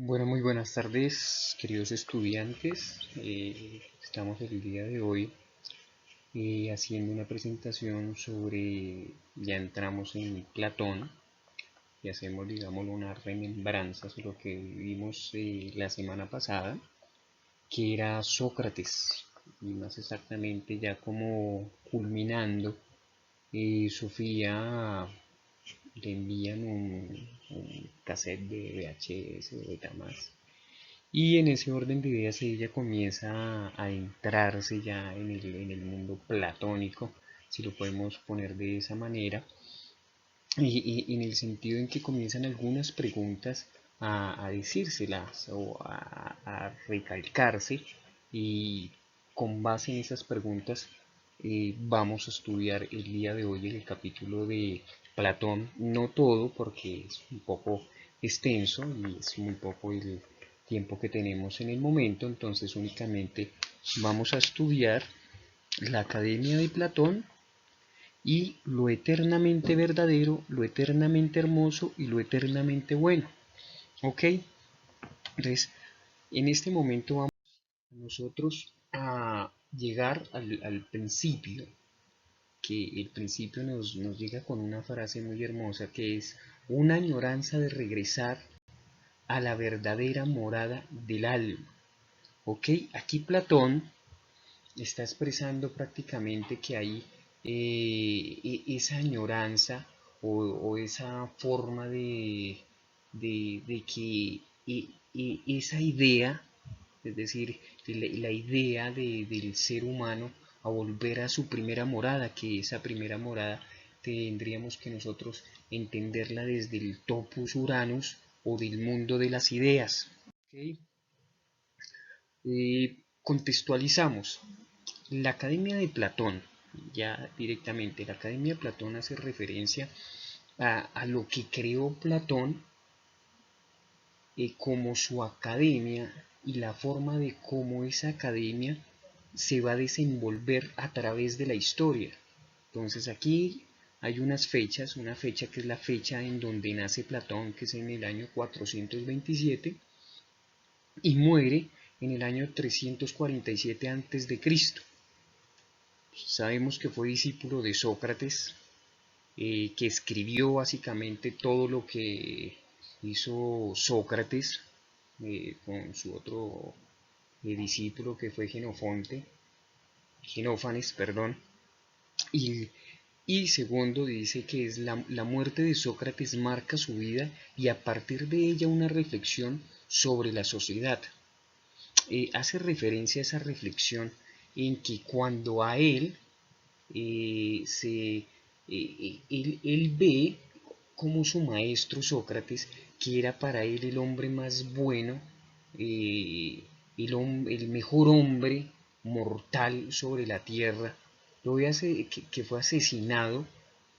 Muy buenas tardes, queridos estudiantes. Estamos el día de hoy haciendo una presentación sobre, ya entramos en Platón y hacemos, digamos, una remembranza sobre lo que vimos la semana pasada, que era Sócrates, y más exactamente ya como culminando, Sofía le envían un cassette de VHS o Betamax. Y en ese orden de ideas ella comienza a entrarse ya en el mundo platónico, si lo podemos poner de esa manera, y en el sentido en que comienzan algunas preguntas a decírselas o a recalcarse, y con base en esas preguntas vamos a estudiar el día de hoy el capítulo de Platón, no todo porque es un poco extenso y es muy poco el tiempo que tenemos en el momento, entonces únicamente vamos a estudiar la Academia de Platón y lo eternamente verdadero, lo eternamente hermoso y lo eternamente bueno. ¿Ok? Entonces, en este momento vamos nosotros a llegar al principio, que el principio nos llega con una frase muy hermosa que es una añoranza de regresar a la verdadera morada del alma. ¿Ok? Aquí Platón está expresando prácticamente que hay esa añoranza o esa forma de que esa idea, es decir, la idea del ser humano a volver a su primera morada, que esa primera morada tendríamos que nosotros entenderla desde el topus uranus o del mundo de las ideas. ¿Okay? Contextualizamos. La Academia de Platón, ya directamente, la Academia de Platón hace referencia a lo que creó Platón como su academia y la forma de cómo esa academia se va a desenvolver a través de la historia. Entonces aquí hay unas fechas, una fecha que es la fecha en donde nace Platón, que es en el año 427, y muere en el año 347 a.C. Sabemos que fue discípulo de Sócrates, que escribió básicamente todo lo que hizo Sócrates con su otro discípulo que fue Genófanes, perdón, y, y segundo dice que es la muerte de Sócrates marca su vida y a partir de ella una reflexión sobre la sociedad. Hace referencia a esa reflexión en que cuando a él él ve como su maestro Sócrates, que era para él el hombre más bueno, eh, el mejor hombre mortal sobre la tierra, lo ve que fue asesinado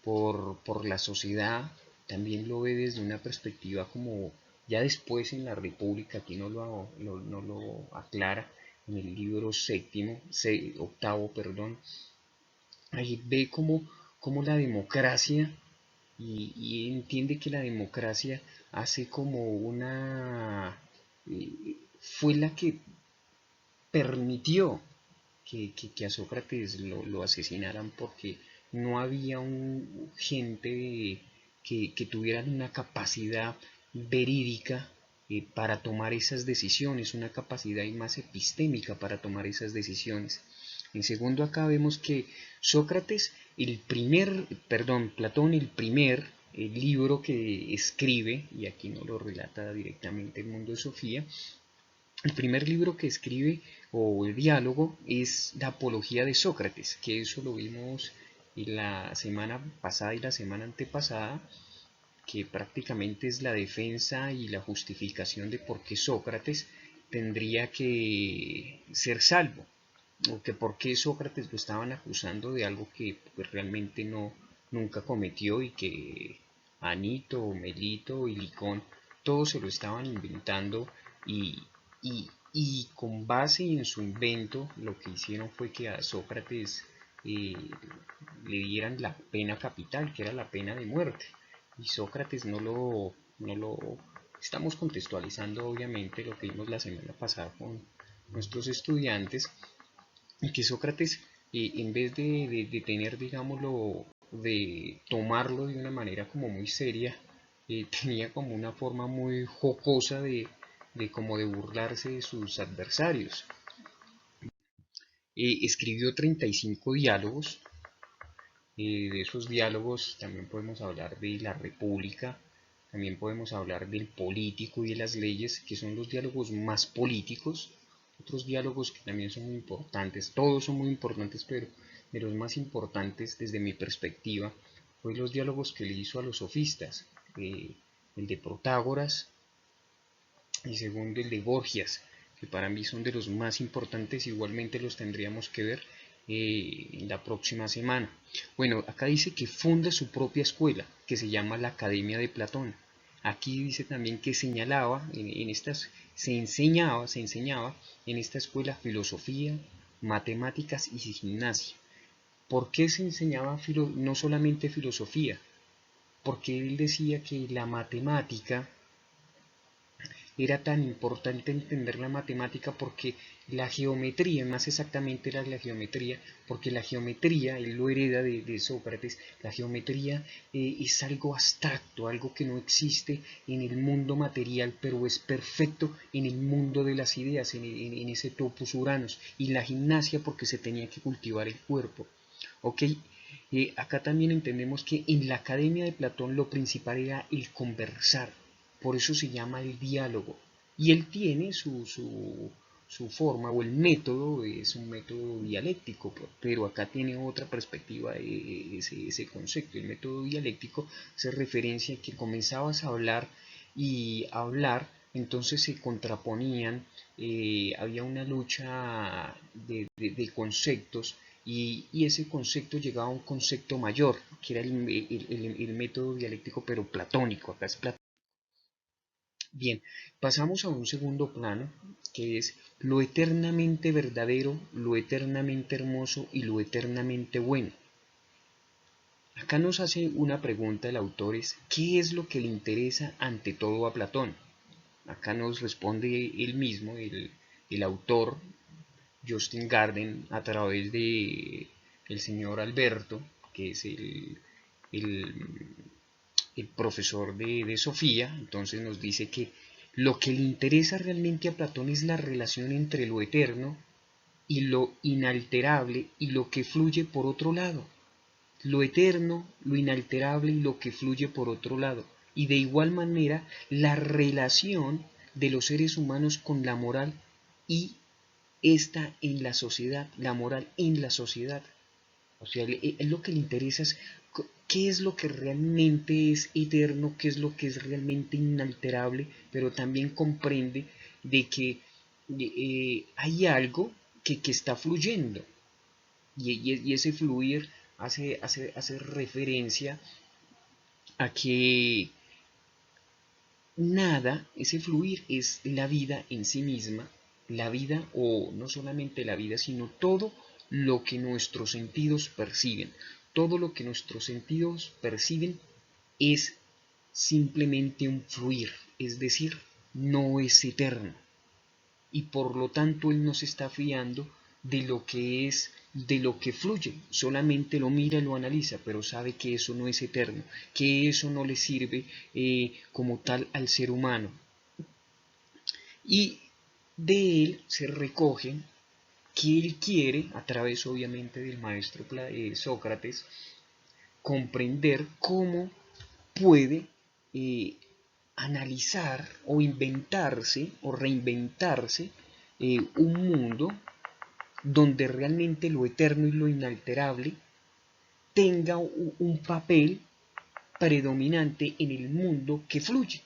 por la sociedad, también lo ve desde una perspectiva como ya después en la República, aquí no lo aclara, en el libro octavo, perdón, ahí ve como la democracia y entiende que la democracia hace como fue la que permitió que a Sócrates lo asesinaran porque no había gente que tuvieran una capacidad verídica para tomar esas decisiones, una capacidad más epistémica para tomar esas decisiones. En segundo, acá vemos que Sócrates, Platón, el libro que escribe, y aquí no lo relata directamente el mundo de Sofía, el primer libro que escribe o el diálogo es la Apología de Sócrates, que eso lo vimos la semana pasada y la semana antepasada, que prácticamente es la defensa y la justificación de por qué Sócrates tendría que ser salvo, o que por qué Sócrates lo estaban acusando de algo que pues, realmente nunca cometió y que Anito, Melito y Licón todos se lo estaban inventando y, y con base en su invento lo que hicieron fue que a Sócrates eh, le dieran la pena capital, que era la pena de muerte. Y Sócrates no lo Estamos contextualizando obviamente lo que vimos la semana pasada con nuestros estudiantes, y que Sócrates, en vez de tener, digámoslo, de tomarlo de una manera como muy seria, tenía como una forma muy jocosa de como de burlarse de sus adversarios. Escribió 35 diálogos. De esos diálogos también podemos hablar de la República, también podemos hablar del Político y de las Leyes, que son los diálogos más políticos. Otros diálogos que también son muy importantes, todos son muy importantes, pero de los más importantes desde mi perspectiva fue los diálogos que le hizo a los sofistas, el de Protágoras y segundo el de Gorgias, que para mí son de los más importantes. Igualmente los tendríamos que ver en la próxima semana. Bueno, acá dice que funda su propia escuela, que se llama la Academia de Platón. Aquí dice también que señalaba, se enseñaba en esta escuela filosofía, matemáticas y gimnasia. ¿Por qué se enseñaba no solamente filosofía? Porque él decía que la matemática era tan importante entender la matemática porque la geometría, más exactamente era la geometría, porque la geometría, él lo hereda de Sócrates, la geometría es algo abstracto, algo que no existe en el mundo material, pero es perfecto en el mundo de las ideas, en ese topos uranos, y la gimnasia porque se tenía que cultivar el cuerpo. ¿Ok? Acá también entendemos que en la Academia de Platón lo principal era el conversar, por eso se llama el diálogo. Y él tiene su forma, o el método, es un método dialéctico, pero acá tiene otra perspectiva de ese concepto. El método dialéctico se referencia a que comenzabas a hablar y a hablar, entonces se contraponían, había una lucha de conceptos, y ese concepto llegaba a un concepto mayor, que era el método dialéctico, pero platónico. Acá es platónico. Bien, pasamos a un segundo plano, que es lo eternamente verdadero, lo eternamente hermoso y lo eternamente bueno. Acá nos hace una pregunta el autor, es ¿qué es lo que le interesa ante todo a Platón? Acá nos responde él mismo, el autor, Justin Garden, a través de el señor Alberto, que es el, el profesor de Sofía. Entonces nos dice que lo que le interesa realmente a Platón es la relación entre lo eterno y lo inalterable y lo que fluye por otro lado. Lo eterno, lo inalterable y lo que fluye por otro lado. Y de igual manera la relación de los seres humanos con la moral y esta en la sociedad, la moral en la sociedad. O sea, lo que le interesa es qué es lo que realmente es eterno, qué es lo que es realmente inalterable, pero también comprende de que hay algo que está fluyendo, y ese fluir hace referencia a que nada, ese fluir es la vida en sí misma, la vida, o no solamente la vida, sino todo lo que nuestros sentidos perciben. Todo lo que nuestros sentidos perciben es simplemente un fluir, es decir, no es eterno. Y por lo tanto él no se está fiando de lo que es, de lo que fluye, solamente lo mira y lo analiza, pero sabe que eso no es eterno, que eso no le sirve como tal al ser humano. Y de él se recoge que él quiere, a través obviamente del maestro Sócrates, comprender cómo puede analizar o inventarse o reinventarse un mundo donde realmente lo eterno y lo inalterable tenga un papel predominante en el mundo que fluye.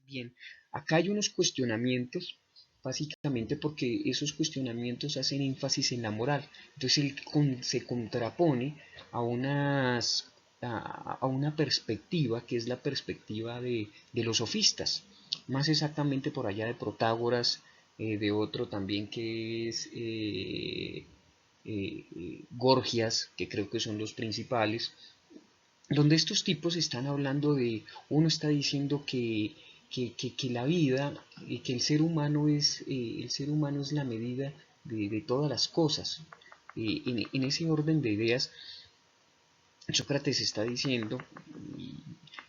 Bien, acá hay unos cuestionamientos, básicamente porque esos cuestionamientos hacen énfasis en la moral. Entonces él se contrapone a, a una perspectiva que es la perspectiva de los sofistas, más exactamente por allá de Protágoras, de otro también que es Gorgias, que creo que son los principales, donde estos tipos están hablando de, uno está diciendo que que la vida, que el ser humano es la medida de todas las cosas. En ese orden de ideas, Sócrates está diciendo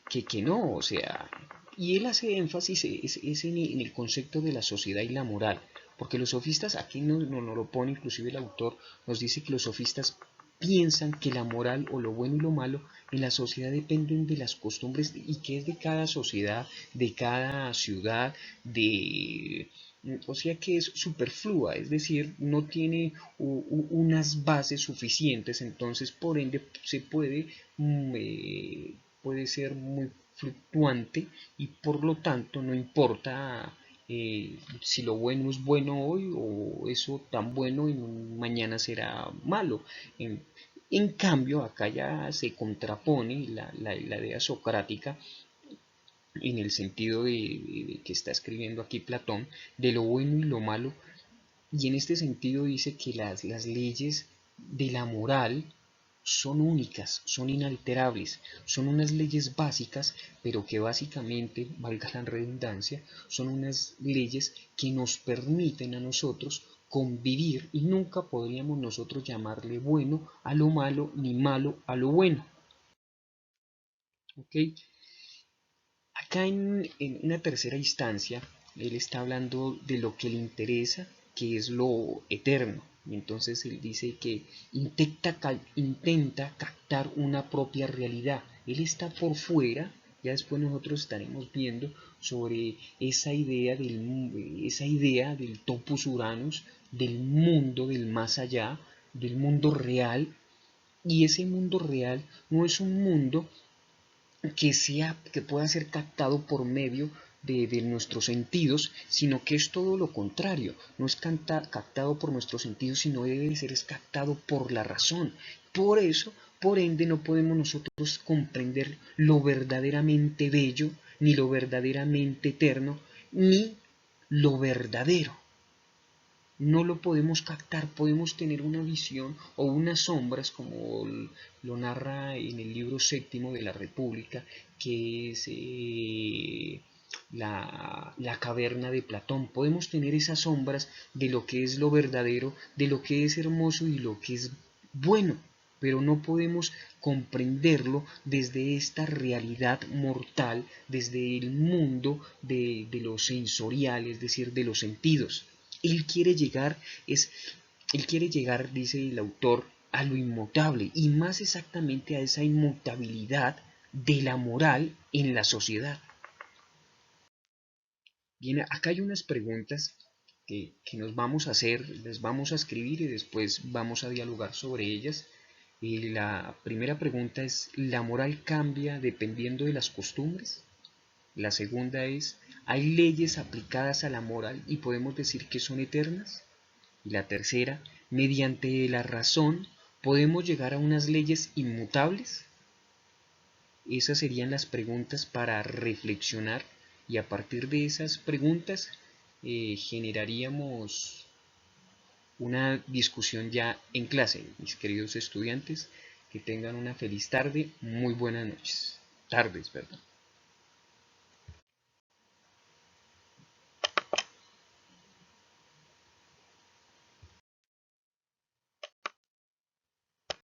que no, o sea, y él hace énfasis en el concepto de la sociedad y la moral, porque los sofistas, aquí no lo pone, inclusive el autor nos dice que los sofistas piensan que la moral o lo bueno y lo malo en la sociedad dependen de las costumbres y que es de cada sociedad, de cada ciudad, o sea que es superflua, es decir, no tiene unas bases suficientes, entonces por ende se puede ser muy fluctuante y por lo tanto no importa si lo bueno es bueno hoy o eso tan bueno y mañana será malo. En cambio, acá ya se contrapone la idea socrática en el sentido de que está escribiendo aquí Platón, de lo bueno y lo malo, y en este sentido dice que las leyes de la moral son únicas, son inalterables, son unas leyes básicas, pero que básicamente, valga la redundancia, son unas leyes que nos permiten a nosotros convivir y nunca podríamos nosotros llamarle bueno a lo malo ni malo a lo bueno. ¿Ok? Acá en una tercera instancia, él está hablando de lo que le interesa, que es lo eterno. Y entonces él dice que intenta captar una propia realidad. Él está por fuera, ya después nosotros estaremos viendo sobre esa idea del topus uranus, del mundo del más allá, del mundo real. Y ese mundo real no es un mundo que pueda ser captado por medio de nuestros sentidos, sino que es todo lo contrario, no es captado por nuestros sentidos, sino debe ser es captado por la razón. Por eso, por ende, no podemos nosotros comprender lo verdaderamente bello, ni lo verdaderamente eterno, ni lo verdadero. No lo podemos captar, podemos tener una visión o unas sombras, como lo narra en el libro séptimo de la República, que es la caverna de Platón. Podemos tener esas sombras de lo que es lo verdadero, de lo que es hermoso y lo que es bueno, pero no podemos comprenderlo desde esta realidad mortal, desde el mundo de lo sensorial, es decir, de los sentidos. Él quiere llegar, es, él quiere llegar, dice el autor, a lo inmutable y más exactamente a esa inmutabilidad de la moral en la sociedad. Bien, acá hay unas preguntas que nos vamos a hacer, les vamos a escribir y después vamos a dialogar sobre ellas. Y la primera pregunta es, ¿la moral cambia dependiendo de las costumbres? La segunda es, ¿hay leyes aplicadas a la moral y podemos decir que son eternas? Y la tercera, mediante la razón, ¿podemos llegar a unas leyes inmutables? Esas serían las preguntas para reflexionar y a partir de esas preguntas generaríamos una discusión ya en clase. Mis queridos estudiantes, que tengan una feliz tarde, muy buenas noches. Tardes, perdón.